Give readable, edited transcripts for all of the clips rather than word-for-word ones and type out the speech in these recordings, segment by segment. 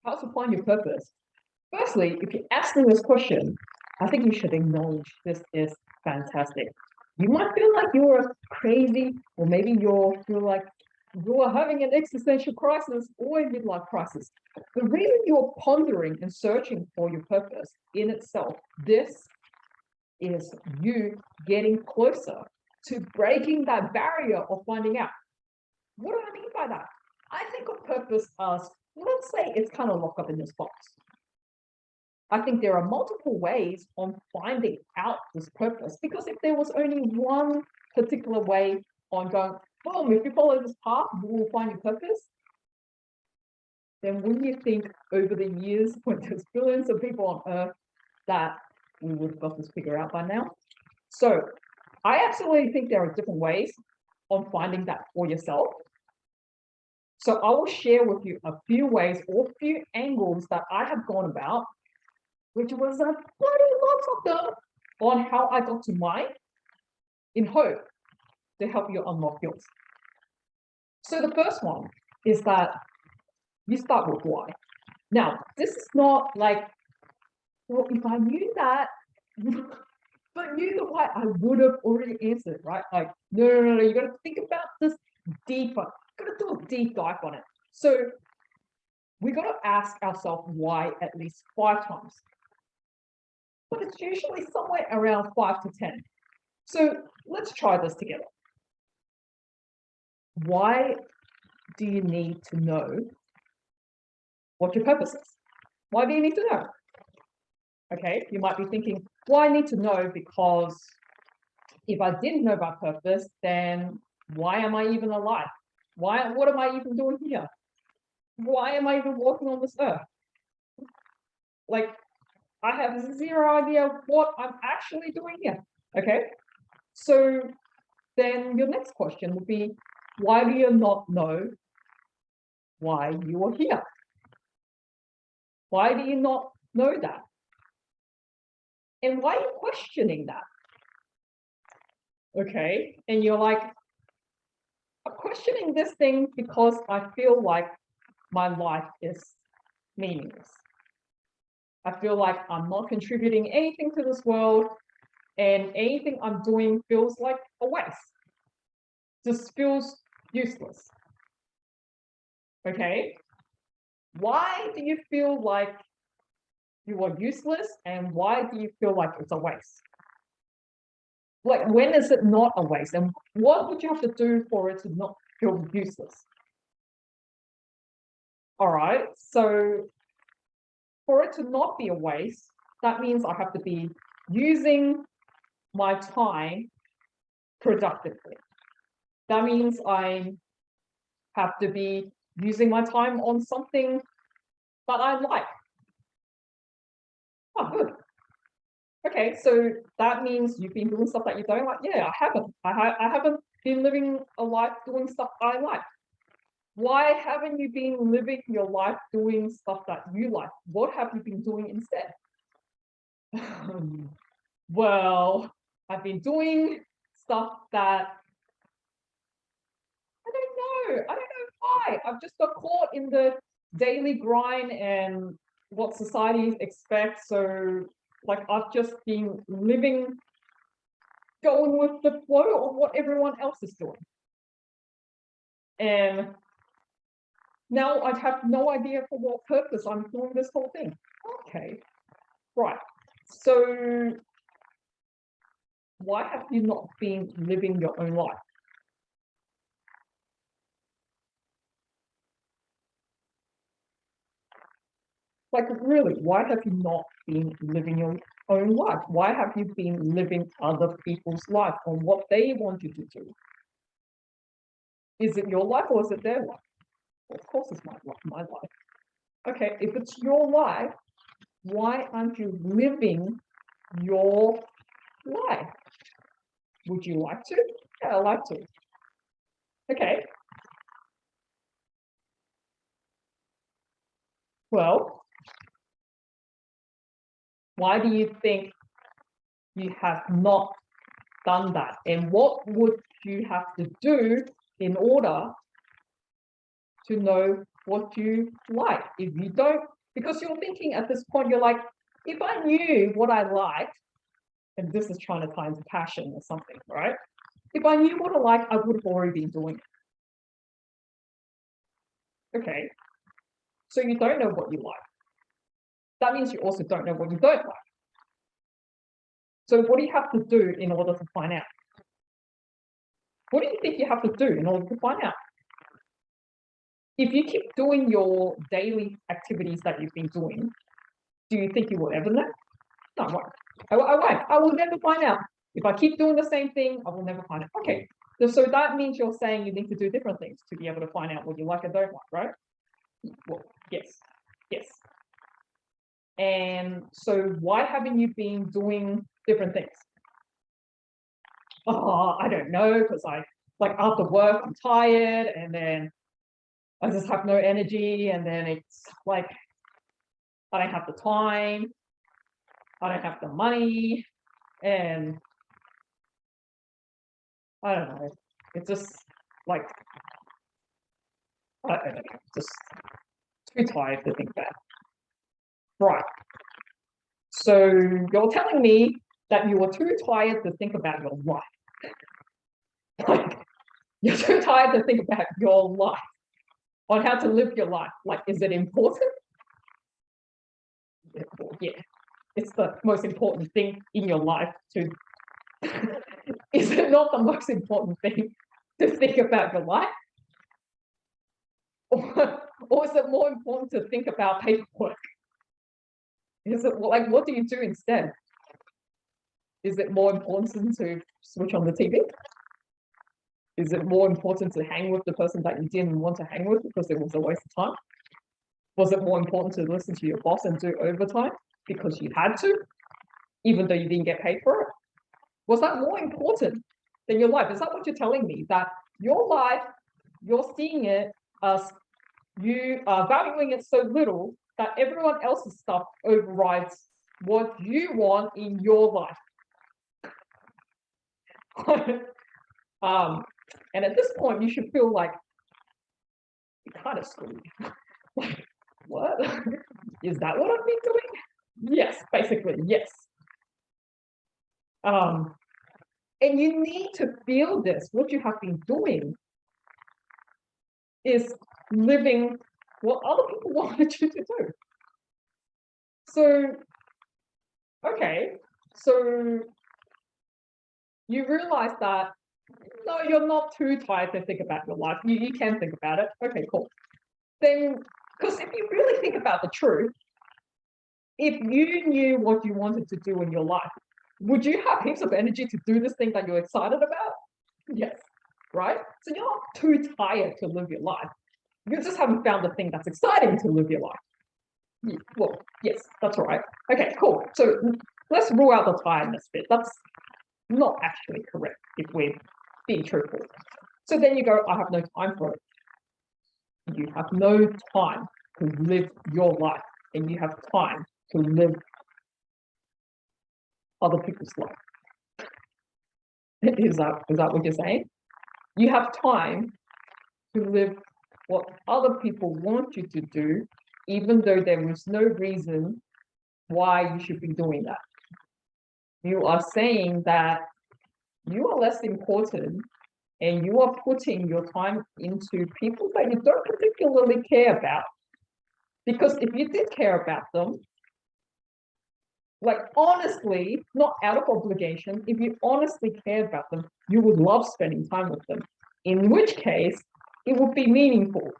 How to find your purpose? Firstly, if you're asking this question, I think you should acknowledge this is fantastic. You might feel like you're crazy, or maybe you feel like you're having an existential crisis or a midlife crisis. The reason you're pondering and searching for your purpose in itself, this is you getting closer to breaking that barrier of finding out. What do I mean by that? I think of purpose as, let's say it's kind of locked up in this box. I think there are multiple ways on finding out this purpose, because if there was only one particular way on going, boom, if you follow this path, you will find your purpose, then wouldn't you think over the years, when there's billions of people on Earth, that we would have got this figured out by now? So I absolutely think there are different ways on finding that for yourself. So I will share with you a few ways or a few angles that I have gone about, which was a bloody lots of them, on how I got to mine, in hope to help you unlock yours. So the first one is that you start with why. Now, this is not like, well, if I knew that, but knew the why, I would have already answered, right? Like, no, you got to think about this deeper. Got to do a deep dive on it. So we got to ask ourselves why at least 5 times. But it's usually somewhere around 5 to 10. So let's try this together. Why do you need to know what your purpose is? Why do you need to know? Okay, you might be thinking, well, I need to know because if I didn't know my purpose, then why am I even alive? What am I even doing here? Why am I even walking on this earth? Like, I have zero idea what I'm actually doing here. Okay, so then your next question would be, why do you not know why you are here? Why do you not know that? And why are you questioning that? Okay, and you're like, I'm questioning this thing because I feel like my life is meaningless. I feel like I'm not contributing anything to this world, and anything I'm doing feels like a waste. Just feels useless. Okay, why do you feel like you are useless, and why do you feel like it's a waste? Like, when is it not a waste, and what would you have to do for it to not feel useless? All right, so for it to not be a waste, that means I have to be using my time productively. That means I have to be using my time on something that I like. Oh, good. Okay, so that means you've been doing stuff that you don't like. Yeah, I haven't. I haven't been living a life doing stuff I like. Why haven't you been living your life doing stuff that you like? What have you been doing instead? Well, I've been doing stuff that I don't know why. I've just got caught in the daily grind and what society expects. So, like, I've just been living, going with the flow of what everyone else is doing. And now I have no idea for what purpose I'm doing this whole thing. Okay, right. So why have you not been living your own life? Like, really, why have you not been living your own life? Why have you been living other people's life on what they want you to do? Is it your life or is it their life? Well, of course it's my life. Okay, if it's your life, why aren't you living your life? Would you like to? Yeah, I'd like to. Okay. Well, why do you think you have not done that? And what would you have to do in order to know what you like. If you don't, because you're thinking at this point, you're like, if I knew what I liked, and this is trying to tie into passion or something, right? If I knew what I like, I would have already been doing it. Okay. So you don't know what you like. That means you also don't know what you don't like. So what do you have to do in order to find out? What do you think you have to do in order to find out? If you keep doing your daily activities that you've been doing, do you think you will ever know? No, I won't. I won't. I will never find out. If I keep doing the same thing, I will never find out. Okay, so that means you're saying you need to do different things to be able to find out what you like and don't like, right? Well, yes, yes. And so why haven't you been doing different things? Oh, I don't know, because like after work, I'm tired, and then I just have no energy, and then it's like I don't have the time, I don't have the money, and I don't know. It's just like I don't know, just too tired to think that. Right. So you're telling me that you are too tired to think about your life. Like you're too tired to think about your life, on how to live your life. Like, is it important? Yeah, it's the most important thing in your life to is it not the most important thing to think about your life? Or is it more important to think about paperwork? Is it like, what do you do instead? Is it more important to switch on the TV? Is it more important to hang with the person that you didn't want to hang with because it was a waste of time? Was it more important to listen to your boss and do overtime because you had to, even though you didn't get paid for it? Was that more important than your life? Is that what you're telling me? That your life, you're seeing it as you are valuing it so little that everyone else's stuff overrides what you want in your life. And at this point, you should feel like you're kind of screwed. Like, what? Is that what I've been doing? Yes, basically, yes. And you need to feel this. What you have been doing is living what other people wanted you to do. So, okay, so you realize that no, you're not too tired to think about your life. You can think about it. Okay, cool. Then, because if you really think about the truth, if you knew what you wanted to do in your life, would you have heaps of energy to do this thing that you're excited about? Yes, right? So you're not too tired to live your life. You just haven't found the thing that's exciting to live your life. Yeah, well, yes, that's right. Okay, cool. So let's rule out the tiredness bit. That's not actually correct if we're being truthful. So then you go, I have no time for it. You have no time to live your life, and you have time to live other people's life. Is that what you're saying? You have time to live what other people want you to do, even though there is no reason why you should be doing that. You are saying that you are less important and you are putting your time into people that you don't particularly care about. Because if you did care about them, like honestly, not out of obligation, if you honestly cared about them, you would love spending time with them, in which case it would be meaningful.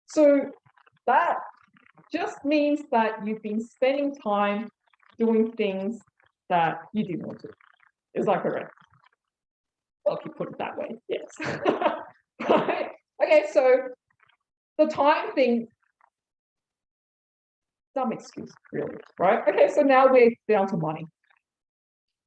So that just means that you've been spending time doing things that you didn't want to. Is that correct? Well, if you put it that way, yes. Right? Okay, so the time thing, dumb excuse, really, right? Okay, so now we're down to money.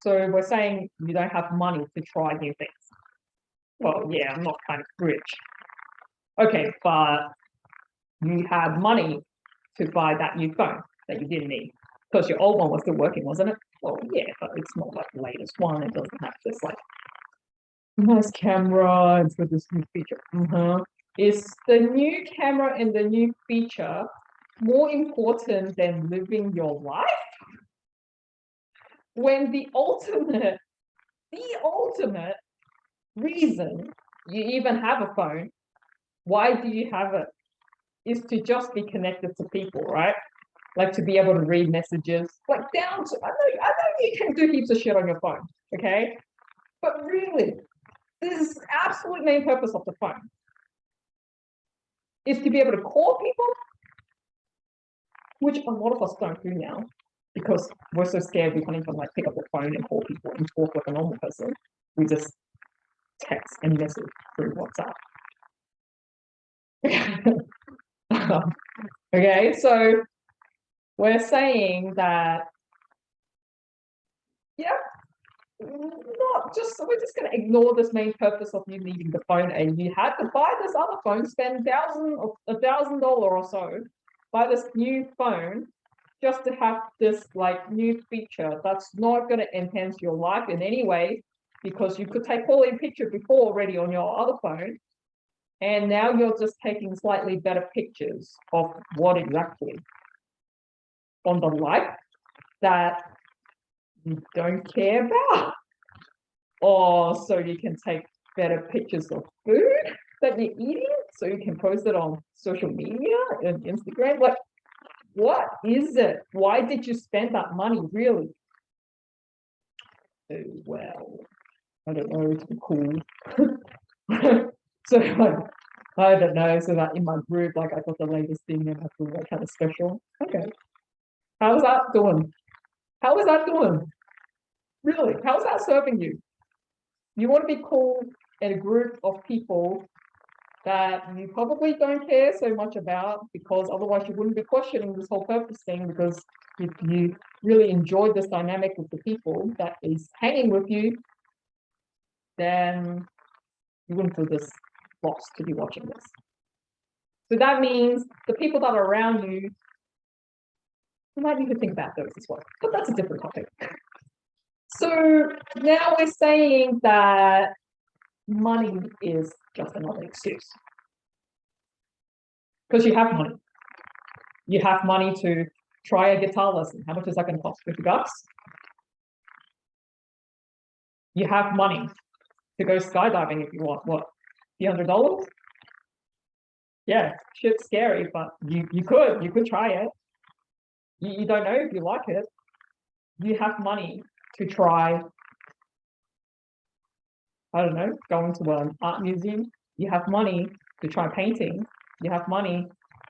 So we're saying you don't have money to try new things. Well, yeah, I'm not kind of rich. Okay, but you had money to buy that new phone that you didn't need because your old one was still working, wasn't it? Well, yeah, but it's not like the latest one. It doesn't have this like nice camera. It's got this new feature. Is the new camera and the new feature more important than living your life? When the ultimate reason you even have a phone, why do you have it, is to just be connected to people, right? Like to be able to read messages, like down to, I know you can do heaps of shit on your phone, okay? But really, this is the absolute main purpose of the phone, is to be able to call people, which a lot of us don't do now because we're so scared we can't even like pick up the phone and call people and talk like a normal person. We just text and message through WhatsApp. Okay, so we're saying that, yeah, not just, we're just going to ignore this main purpose of you needing the phone, and you had to buy this other phone, spend $1,000 or so, buy this new phone just to have this like new feature that's not going to enhance your life in any way, because you could take quality picture before already on your other phone, and now you're just taking slightly better pictures of what exactly on the life that you don't care about. Or so you can take better pictures of food that you're eating, so you can post it on social media and Instagram. Like, what is it? Why did you spend that money, really? Oh, well, I don't know, to be cool. So like, I don't know, so that in my group, like I got the latest thing and I feel like kind of special. Okay. How's that doing? How is that doing? Really? How's that serving you? You want to be cool in a group of people that you probably don't care so much about, because otherwise you wouldn't be questioning this whole purpose thing, because if you really enjoy this dynamic with the people that is hanging with you, then you wouldn't feel this lost to be watching this. So that means the people that are around you might need to think about those as well, but that's a different topic. So now we're saying that money is just another excuse. Because you have money. You have money to try a guitar lesson. How much is that going to cost? $50? You have money to go skydiving if you want, what, few $100? Yeah, shit's scary, but you could try it. You don't know if you like it. You have money to try, I don't know, going to an art museum. You have money to try painting. You have money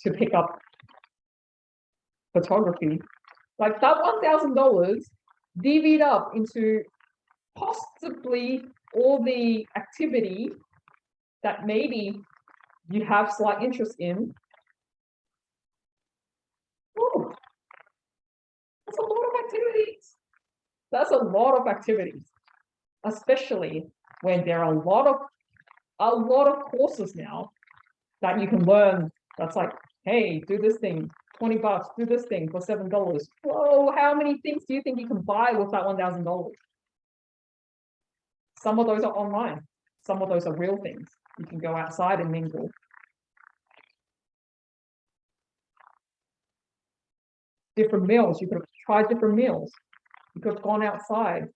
to pick up photography. Like that $1,000 divvied up into possibly all the activity that maybe you have slight interest in. Ooh, that's a lot of activities. That's a lot of activities, especially when there are a lot of courses now that you can learn. That's like, hey, do this thing, $20, do this thing for $7. Whoa, how many things do you think you can buy with that $1,000? Some of those are online. Some of those are real things. You can go outside and mingle. Different meals. You could have tried different meals. You could have gone outside.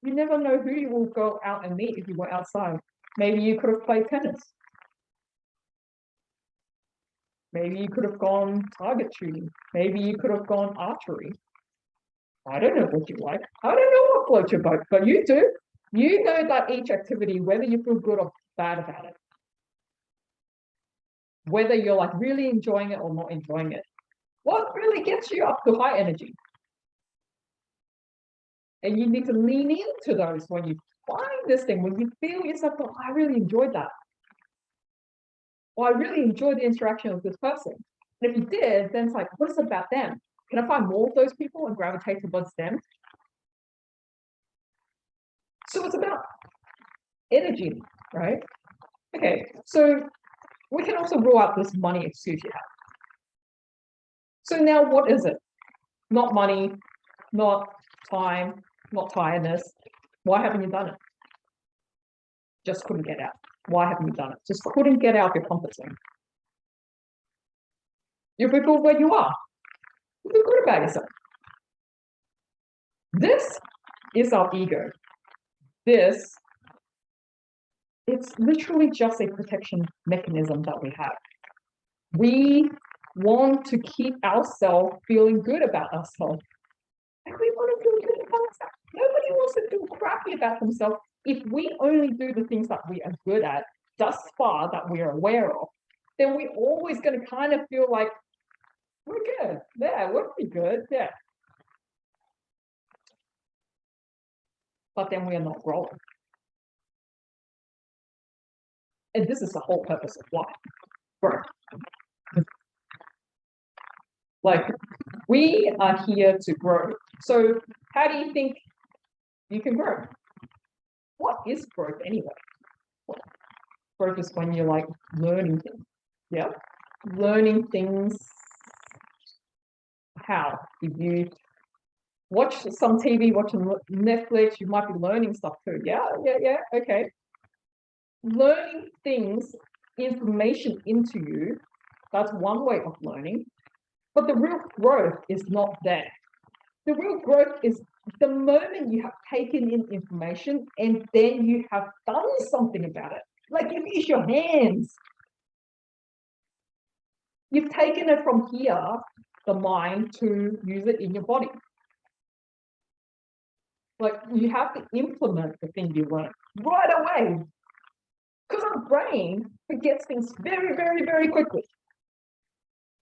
You never know who you will go out and meet if you were outside. Maybe you could have played tennis. Maybe you could have gone target shooting. Maybe you could have gone archery. I don't know what you like. I don't know what floats your boat, but you do. You know that each activity, whether you feel good or bad about it, whether you're like really enjoying it or not enjoying it, what really gets you up to high energy. And you need to lean into those when you find this thing, when you feel yourself, oh, I really enjoyed that. Or I really enjoyed the interaction with this person. And if you did, then it's like, what is it about them? Can I find more of those people and gravitate towards them? So it's about energy, right? Okay, so we can also rule out this money excuse you have. So now what is it? Not money, not time, not tiredness. Why haven't you done it? Just couldn't get out. Why haven't you done it? Just couldn't get out of your comfort zone. You feel where you are. You feel good about yourself. This is our ego. This, it's literally just a protection mechanism that we have. We want to keep ourselves feeling good about ourselves. And we want to feel good about ourselves. Nobody wants to feel crappy about themselves. If we only do the things that we are good at, thus far that we are aware of, then we're always going to kind of feel like we're good. Yeah, we're pretty good. Yeah. But then we are not growing. And this is the whole purpose of why. Growth. Like, we are here to grow. So how do you think you can grow? What is growth anyway? Growth is when you're like learning things. Yeah. Learning things. How? If you watch some TV, watching Netflix, you might be learning stuff too. Yeah, okay. Learning things, information into you, that's one way of learning. But the real growth is not there. The real growth is the moment you have taken in information and then you have done something about it. Like you use your hands. You've taken it from here, the mind, to use it in your body. Like you have to implement the thing you learn right away. Because our brain forgets things very, very, very quickly.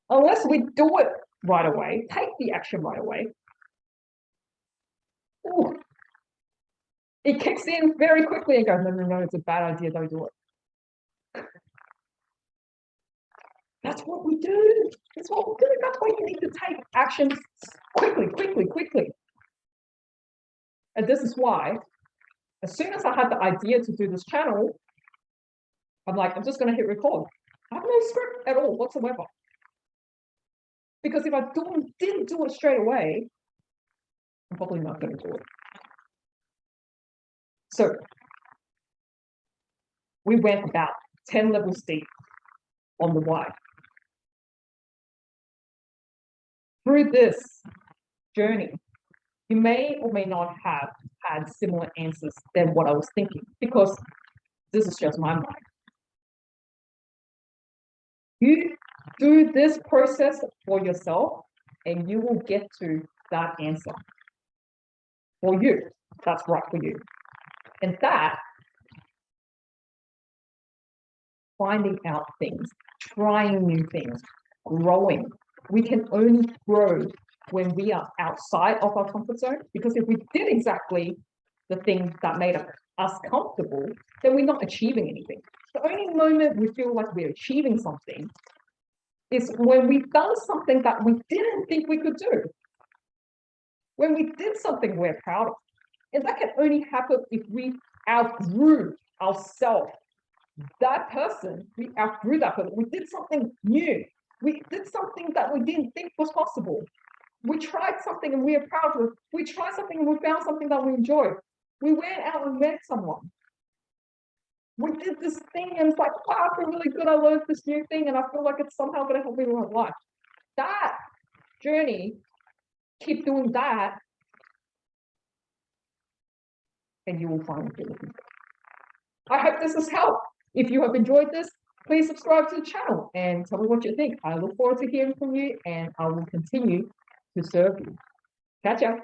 Unless we do it right away, take the action right away, ooh, it kicks in very quickly and goes, no, it's a bad idea, don't do it. That's what we do. That's what we do. That's why you need to take action quickly. And this is why, as soon as I had the idea to do this channel, I'm like, I'm just going to hit record. I have no script at all whatsoever. Because if I didn't do it straight away, I'm probably not going to do it. So we went about 10 levels deep on the why. Through this journey, you may or may not have had similar answers than what I was thinking, because this is just my mind. You do this process for yourself and you will get to that answer for you. That's right for you. And that, finding out things, trying new things, growing. We can only grow when we are outside of our comfort zone, because if we did exactly the thing that made us comfortable, then we're not achieving anything. The only moment we feel like we're achieving something is when we've done something that we didn't think we could do. When we did something we're proud of. And that can only happen if we outgrew ourselves. That person, we outgrew that person. We did something new. We did something that we didn't think was possible. We tried something and we are proud of it. We tried something and we found something that we enjoyed. We went out and met someone. We did this thing and it's like, wow, I feel really good. I learned this new thing and I feel like it's somehow going to help me in my life. That journey, keep doing that, and you will find it. I hope this has helped. If you have enjoyed this, please subscribe to the channel and tell me what you think. I look forward to hearing from you and I will continue to serve you. Catch ya.